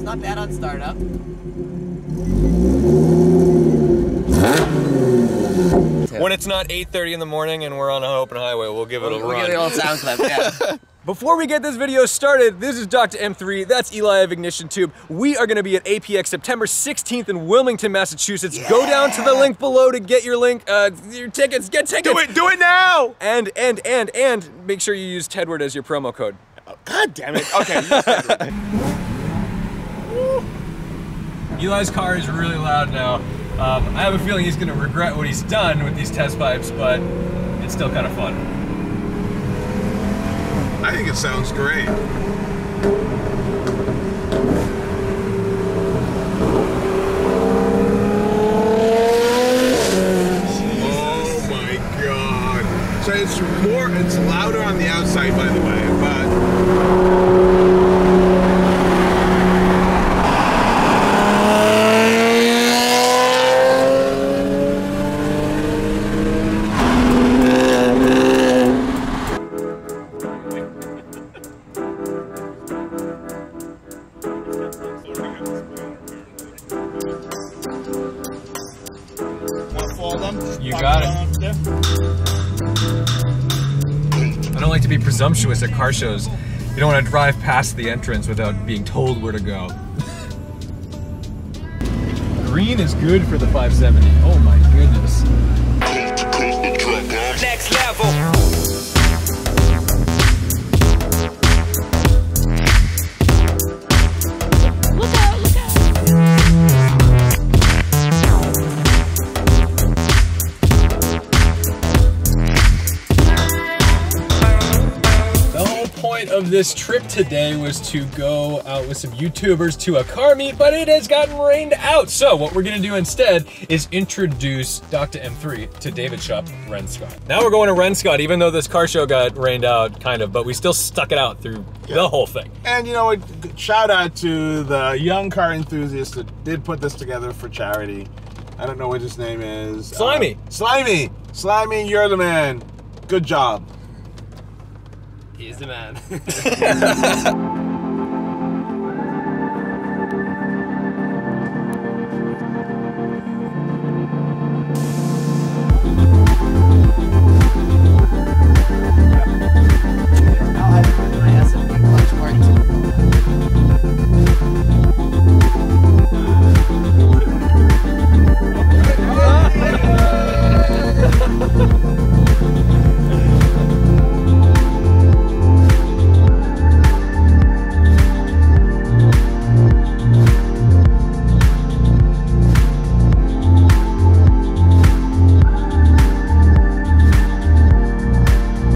not bad on startup. When it's not 8:30 in the morning and we're on an open highway, we'll give it a run. We'll give it a little sound clip, yeah. Before we get this video started, this is DoctaM3, that's Eli of Ignition Tube. We are gonna be at APX September 16th in Wilmington, Massachusetts. Yeah. Go down to the link below to get your your tickets, get tickets! Do it now! And make sure you use Tedward as your promo code. Oh, God damn it, okay. Use Tedward. Eli's car is really loud now. I have a feeling he's gonna regret what he's done with these test pipes, but it's still kind of fun. I think it sounds great. Oh my God. So it's louder on the outside, by the way, but you got it. I don't like to be presumptuous at car shows. You don't want to drive past the entrance without being told where to go. Green is good for the 570. Oh my goodness. Next level. Of this trip today was to go out with some YouTubers to a car meet, but it has gotten rained out. So what we're gonna do instead is introduce DoctaM3 to David's shop, Rennscot. Now we're going to Rennscot, even though this car show got rained out, kind of, but we still stuck it out through the whole thing. And you know what, shout out to the young car enthusiast that did put this together for charity. I don't know what his name is. Slimy. Slimy, you're the man. Good job. He's the man.